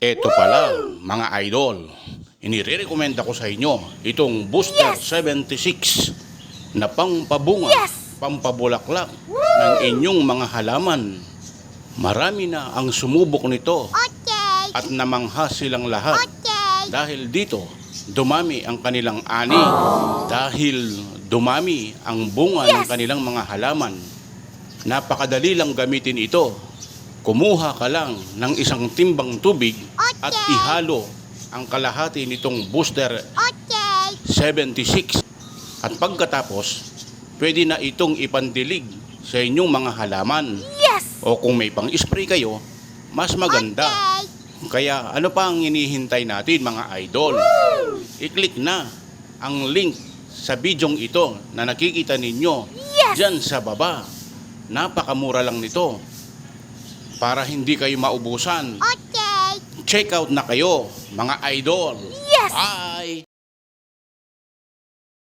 Eto pala, mga idol, inirekomenda ko sa inyo itong Booster 76 na pampabunga, pampabulaklak ng inyong mga halaman. Marami na ang sumubok nito at namangha silang lahat. Dahil dito, dumami ang kanilang ani. Dahil dumami ang bunga ng kanilang mga halaman. Napakadali lang gamitin ito. Kumuha ka lang ng isang timbang tubig at ihalo ang kalahati nitong Booster 76. At pagkatapos, pwede na itong ipandilig sa inyong mga halaman. O kung may pang-spray kayo, mas maganda. Kaya ano pa ang hinihintay natin, mga idol? I-click na ang link sa bidyong ito na nakikita ninyo dyan sa baba. Napakamura lang nito. Para hindi kayo maubusan. Check out na kayo, mga idol. Bye!